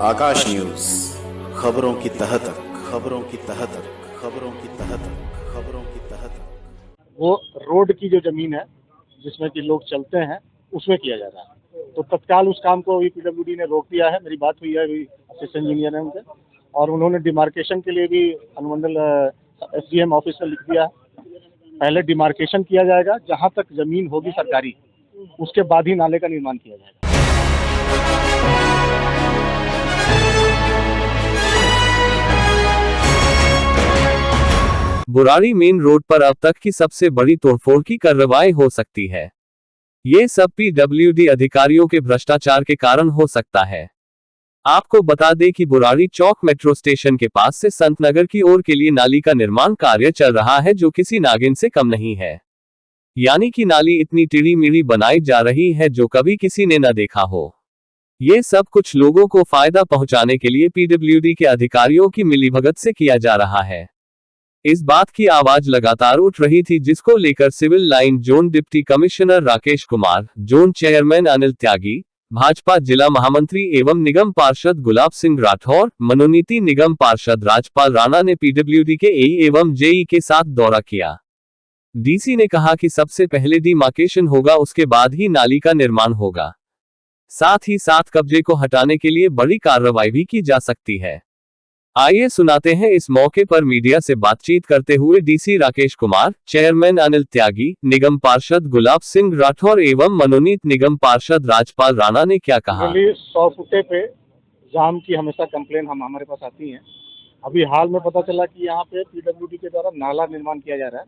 आकाश news, खबरों की तह तक, खबरों की तह तक, खबरों की तह तक, खबरों की तह तक। वो रोड की जो जमीन है जिसमें कि लोग चलते हैं उसमें किया जा रहा है। तो तत्काल उस काम को अभी पीडब्ल्यूडी ने रोक दिया है। मेरी बात हुई है अभी असिस्टेंट इंजीनियर है उनसे, और उन्होंने डिमार्केशन के लिए भी अनुमंडल एसडीएम ऑफिस में लिख दिया है। पहले डिमार्केशन किया जाएगा, जहां तक जमीन होगी सरकारी उसके बाद ही नाले का निर्माण किया जाएगा। बुराड़ी मेन रोड पर अब तक की सबसे बड़ी तोड़फोड़ की कार्रवाई हो सकती है। ये सब पीडब्ल्यूडी अधिकारियों के भ्रष्टाचार के कारण हो सकता है। आपको बता दें कि बुराड़ी चौक मेट्रो स्टेशन के पास से संतनगर की ओर के लिए नाली का निर्माण कार्य चल रहा है, जो किसी नागिन से कम नहीं है। यानी कि नाली इतनी टेढ़ी मेढ़ी बनाई जा रही है जो कभी किसी ने न देखा हो। ये सब कुछ लोगों को फायदा पहुंचाने के लिए पीडब्ल्यूडी के अधिकारियों की मिलीभगत से किया जा रहा है। इस बात की आवाज लगातार उठ रही थी, जिसको लेकर civil line zone deputy commissioner Rakesh Kumar, zone chairman Anil Tyagi, Bhajpa जिला महामंत्री एवं निगम पार्षद गुलाब सिंह राठौर, मनोनीति निगम पार्षद राजपाल राणा ने पीडब्ल्यूडी के एई एवं जेई के साथ दौरा किया। डीसी ने कहा कि सबसे पहले डिमार्केशन होगा, उसके बाद ही नाली का निर्माण होगा। साथ ही साथ कब्जे को हटाने के लिए बड़ी कार्रवाई भी की जा सकती है। आइए सुनाते हैं इस मौके पर मीडिया से बातचीत करते हुए डीसी राकेश कुमार, चेयरमैन अनिल त्यागी, निगम पार्षद गुलाब सिंह राठौर एवं मनोनीत निगम पार्षद राजपाल राणा ने क्या कहा। 100 फुटे पे जाम की हमेशा कंप्लेन हमारे पास आती है। अभी हाल में पता चला कि यहाँ पे पीडब्ल्यूडी के द्वारा नाला निर्माण किया जा रहा है,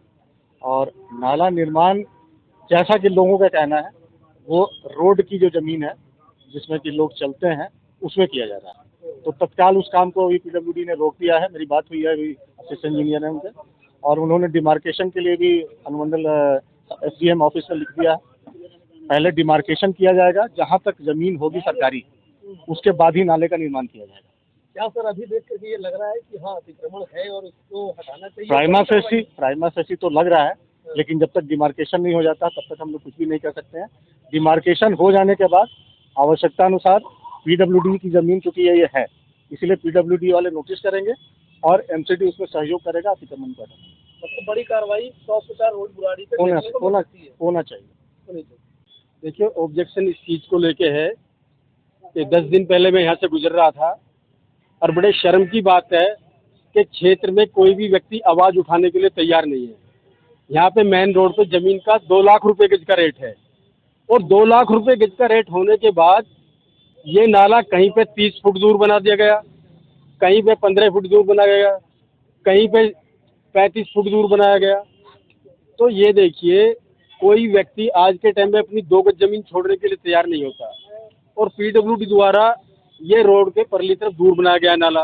और नाला निर्माण जैसा कि लोगों का कहना है वो रोड की जो जमीन है जिसमें कि लोग चलते हैं उसमें किया जा रहा है। तो तत्काल उस काम को अभी पीडब्ल्यूडी ने रोक दिया है। मेरी बात हुई है अभी असिस्टेंट इंजीनियर है उनसे, और उन्होंने डिमार्केशन के लिए भी अनुमंडल एसडीएम ऑफिस में लिख दिया है। पहले डिमार्केशन किया जाएगा, जहां तक जमीन होगी सरकारी उसके बाद ही नाले का निर्माण किया जाएगा। क्या सर अभी देख करके ये लग रहा है कि हाँ अतिक्रमण है और उसको हटाना चाहिए? प्राइमा फेसी तो लग रहा है, लेकिन जब तक डिमार्केशन नहीं हो जाता तब तक हम लोग कुछ भी नहीं कर सकते हैं। डिमार्केशन हो जाने के बाद आवश्यकता अनुसार पीडब्ल्यूडी की जमीन चूंकि ये है, इसीलिए पीडब्ल्यूडी वाले नोटिस करेंगे और एमसीडी उसमें सहयोग करेगा अतिक्रमण पर। सबसे बड़ी कार्रवाई 100 फुटा रोड बुराड़ी पे होना चाहिए। देखिए, ऑब्जेक्शन इस चीज को लेके है कि 10 दिन पहले मैं यहाँ से गुजर रहा था, और बड़े शर्म की बात है कि क्षेत्र में कोई भी व्यक्ति आवाज उठाने के लिए तैयार नहीं है। यहाँ पे मेन रोड पे जमीन का 2 लाख रुपए गज का रेट है, और 2 लाख रुपए गज का रेट होने के बाद ये नाला कहीं पे 30 फुट दूर बना दिया गया, कहीं पे 15 फुट दूर बनाया गया, कहीं पे 35 फुट दूर बनाया गया। तो ये देखिए, कोई व्यक्ति आज के टाइम में अपनी 2 गज जमीन छोड़ने के लिए तैयार नहीं होता, और पीडब्ल्यूडी द्वारा ये रोड के परली तरफ दूर बनाया गया नाला।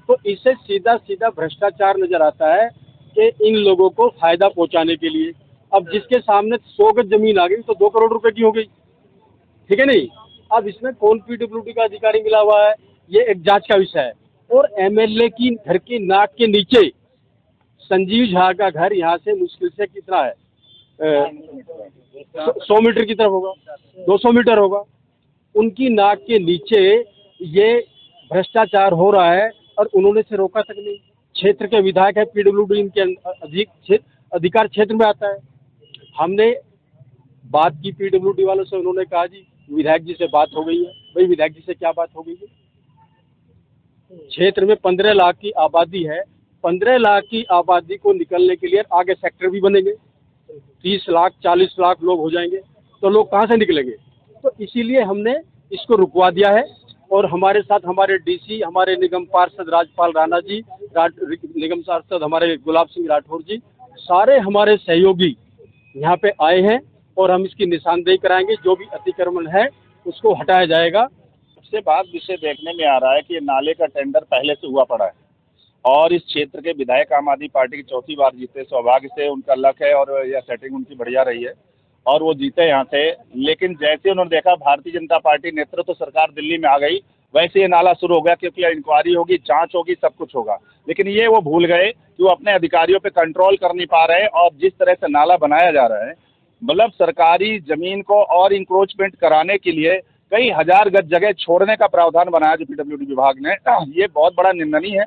तो इससे सीधा सीधा भ्रष्टाचार नजर आता है कि इन लोगों को फायदा पहुंचाने के लिए। अब जिसके सामने 100 गज जमीन आ गई तो 2 करोड़ रुपए की हो गई, ठीक है नहीं? अब इसमें कौन पीडब्ल्यूडी का अधिकारी मिला हुआ है, ये एक जांच का विषय है। और एमएलए की घर की नाक के नीचे संजीव झा का घर यहाँ से मुश्किल से कितना है, 100 मीटर की तरफ होगा, 200 मीटर होगा। उनकी नाक के नीचे ये भ्रष्टाचार हो रहा है, और उन्होंने से रोका तक नहीं। क्षेत्र के विधायक है, पीडब्ल्यूडी इनके अधिकार क्षेत्र में आता है। हमने बात की पीडब्ल्यूडी वालों से, उन्होंने कहा जी विधायक जी से बात हो गई है। भाई विधायक जी से क्या बात हो गई है? क्षेत्र में 15 लाख की आबादी है, 15 लाख की आबादी को निकलने के लिए आगे सेक्टर भी बनेंगे, 30 लाख 40 लाख लोग हो जाएंगे, तो लोग कहाँ से निकलेंगे? तो इसीलिए हमने इसको रुकवा दिया है। और हमारे साथ हमारे डीसी, हमारे निगम पार्षद राजपाल राणा जी, निगम पार्षद हमारे गुलाब सिंह राठौर जी, सारे हमारे सहयोगी यहाँ पे आए हैं, और हम इसकी निशानदेही कराएंगे। जो भी अतिक्रमण है उसको हटाया जाएगा। सबसे बाद विषय देखने में आ रहा है कि ये नाले का टेंडर पहले से हुआ पड़ा है, और इस क्षेत्र के विधायक आम आदमी पार्टी की 4थी बार जीते। सौभाग्य से उनका लक है और यह सेटिंग उनकी बढ़िया रही है और वो जीते यहाँ से। लेकिन जैसे उन्होंने देखा भारतीय जनता पार्टी नेतृत्व सरकार दिल्ली में आ गई, वैसे ये नाला शुरू हो गया, क्योंकि इंक्वायरी होगी, जांच होगी, सब कुछ होगा। लेकिन ये वो भूल गए कि वो अपने अधिकारियों पे कंट्रोल कर नहीं पा रहे, और जिस तरह से नाला बनाया जा रहा है, मतलब सरकारी जमीन को और इंक्रोचमेंट कराने के लिए कई हजार गज जगह छोड़ने का प्रावधान बनाया जो पीडब्ल्यूडी विभाग ने, ये बहुत बड़ा निंदनीय है।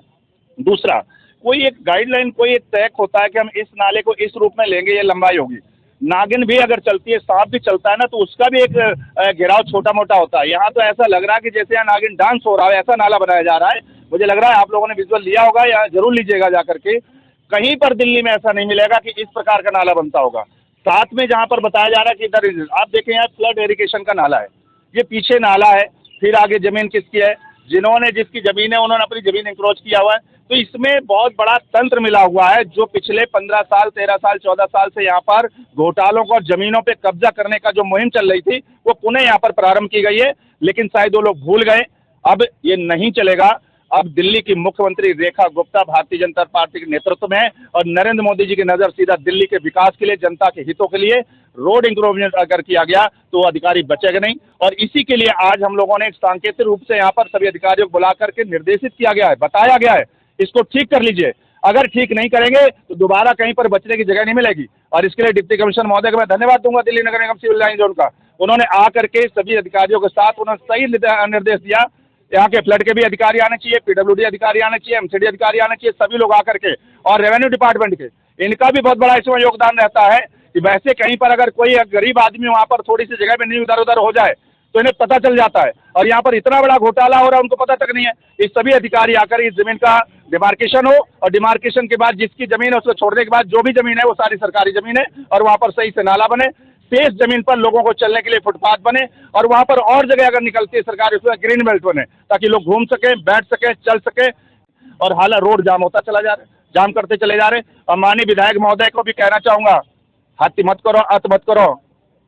दूसरा, कोई एक गाइडलाइन, कोई एक तय होता है कि हम इस नाले को इस रूप में लेंगे, ये लंबाई होगी। नागिन भी अगर चलती है, सांप भी चलता है ना, तो उसका भी एक घेराव छोटा मोटा होता है। यहाँ तो ऐसा लग रहा है कि जैसे यहाँ नागिन डांस हो रहा है, ऐसा नाला बनाया जा रहा है। मुझे लग रहा है आप लोगों ने विजुअल लिया होगा या जरूर लीजिएगा जा करके, कहीं पर दिल्ली में ऐसा नहीं मिलेगा कि इस प्रकार का नाला बनता होगा। साथ में जहाँ पर बताया जा रहा है कि इधर आप देखें, यहाँ फ्लड इरिगेशन का नाला है, ये पीछे नाला है, फिर आगे जमीन किसकी है, जिन्होंने जिसकी जमीन है उन्होंने अपनी जमीन इंक्रोच किया हुआ है। तो इसमें बहुत बड़ा तंत्र मिला हुआ है जो पिछले 15 साल, 13 साल, 14 साल से यहाँ पर घोटालों को और जमीनों पे कब्जा करने का जो मुहिम चल रही थी वो पुनः यहाँ पर प्रारंभ की गई है। लेकिन शायद वो लोग भूल गए, अब ये नहीं चलेगा। अब दिल्ली की मुख्यमंत्री रेखा गुप्ता भारतीय जनता पार्टी के नेतृत्व में है और नरेंद्र मोदी जी की नजर सीधा दिल्ली के विकास के लिए, जनता के हितों के लिए। रोड इंप्रूवमेंट अगर किया गया तो अधिकारी बचेगा नहीं, और इसी के लिए आज हम लोगों ने एक सांकेतिक रूप से यहाँ पर सभी अधिकारियों को बुला करके निर्देशित किया गया है, बताया गया है, इसको ठीक कर लीजिए। अगर ठीक नहीं करेंगे तो दोबारा कहीं पर बचने की जगह नहीं मिलेगी। और इसके लिए डिप्टी कमिश्नर महोदय को मैं धन्यवाद दूंगा, दिल्ली नगर निगम सिविल लाइन जोन का। उन्होंने आकर के सभी अधिकारियों के साथ उन्होंने सही निर्देश दिया। यहाँ के फ्लड के भी अधिकारी आने चाहिए, पीडब्ल्यूडी अधिकारी आने चाहिए, एमसीडी अधिकारी आने चाहिए, सभी लोग आकर के, और रेवेन्यू डिपार्टमेंट के, इनका भी बहुत बड़ा इसमें योगदान रहता है कि वैसे कहीं पर अगर कोई गरीब आदमी वहाँ पर थोड़ी सी जगह में नहीं इधर उधर हो जाए तो इन्हें पता चल जाता है। और यहाँ पर इतना बड़ा घोटाला हो रहा है, उनको पता तक नहीं है। इस सभी अधिकारी आकर इस जमीन का डिमार्केशन हो, और डिमार्केशन के बाद जिसकी जमीन है उसको छोड़ने के बाद जो भी जमीन है वो सारी सरकारी जमीन है, और वहाँ पर सही से नाला बने, शेष जमीन पर लोगों को चलने के लिए फुटपाथ बने, और वहाँ पर और जगह अगर निकलती है सरकारी उसमें ग्रीन बेल्ट बने, ताकि लोग घूम सकें, बैठ सकें, चल सकें। और हालांकि रोड जाम होता चला जा रहा है, जाम करते चले जा रहे। और माननीय विधायक महोदय को भी कहना चाहूंगा, हत्या मत करो, अत मत करो।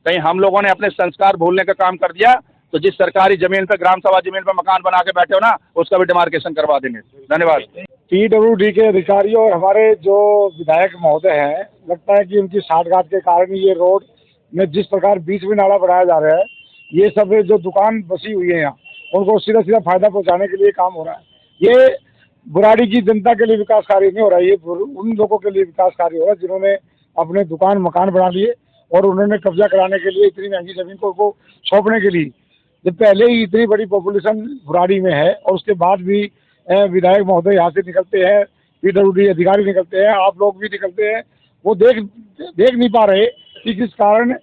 कहीं हम लोगों ने अपने संस्कार भूलने का काम कर दिया तो जिस सरकारी जमीन पर, ग्राम सभा जमीन पर मकान बना के बैठे हो ना, उसका भी डिमार्केशन करवा देंगे। धन्यवाद। पीडब्ल्यूडी के अधिकारियों और हमारे जो विधायक महोदय हैं, लगता है कि उनकी साठगांठ के कारण ये रोड में जिस प्रकार बीच में नाला बनाया जा रहा है, ये सब जो दुकान बसी हुई है यहाँ, उनको सीधा सीधा फायदा पहुंचाने के लिए काम हो रहा है। ये बुराड़ी की जनता के लिए विकास कार्य नहीं हो रहा है, ये उन लोगों के लिए विकास कार्य हो रहा है जिन्होंने अपने दुकान मकान बना लिए और उन्होंने कब्जा कराने के लिए इतनी महंगी जमीन को सौंपने के लिए, जब पहले ही इतनी बड़ी पॉपुलेशन बुराड़ी में है और उसके बाद भी विधायक महोदय यहाँ से निकलते हैं, पीडब्ल्यूडी अधिकारी निकलते हैं, आप लोग भी निकलते हैं, वो देख नहीं पा रहे कि किस कारण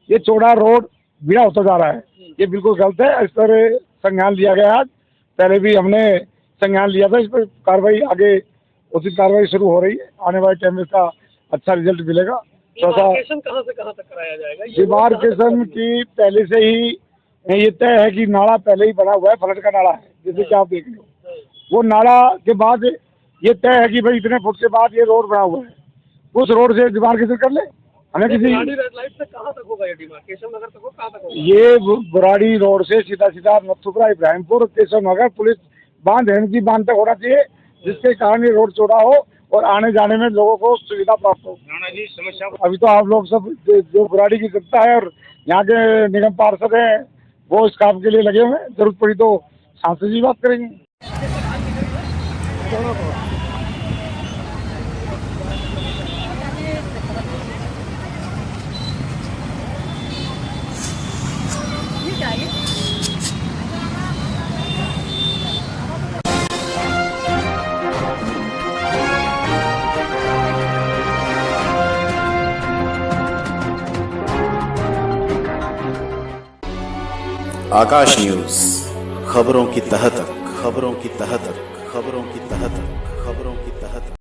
ये चौड़ा रोड बिना होता जा रहा है। ये बिल्कुल गलत है। इस पर संज्ञान लिया गया आज, पहले भी हमने संज्ञान लिया था। इस पर कार्रवाई आगे उचित कार्रवाई शुरू हो रही है। आने वाले टाइम में इसका अच्छा रिजल्ट मिलेगा। डिमार्केशन कहाँ से कहाँ तक कराया जाएगा? डिमार्केशन की पहले से ही ये तय है कि नाला पहले ही बना हुआ है, फ्लड का नाला है, जैसे कि आप देख लो। वो नाला के बाद ये तय है कि भाई इतने फुट के बाद ये रोड बना हुआ है, उस रोड से डिमार्केशन कर ले। हमें किसी रेड लाइट से कहाँ तक होगा ये डिमार्केशन? नगर तक हो, कहाँ तक होगा? ये बुराड़ी रोड से सीधा सीधा मथुरा, इब्राहिमपुर, केशव नगर, पुलिस बांध, हेमजी बांध तक होना चाहिए, जिसके कारण ये रोड चौड़ा हो और आने जाने में लोगों को सुविधा प्राप्त हो। समस्या अभी तो आप लोग सब जो बुराड़ी की जनता है और यहाँ के निगम पार्षद हैं, वो इस काम के लिए लगे हुए हैं। जरूरत पड़ी तो सांसद जी बात करेंगे। आकाश न्यूज, खबरों की तह तक, खबरों की तह तक, खबरों की तह तक, खबरों की तह तक।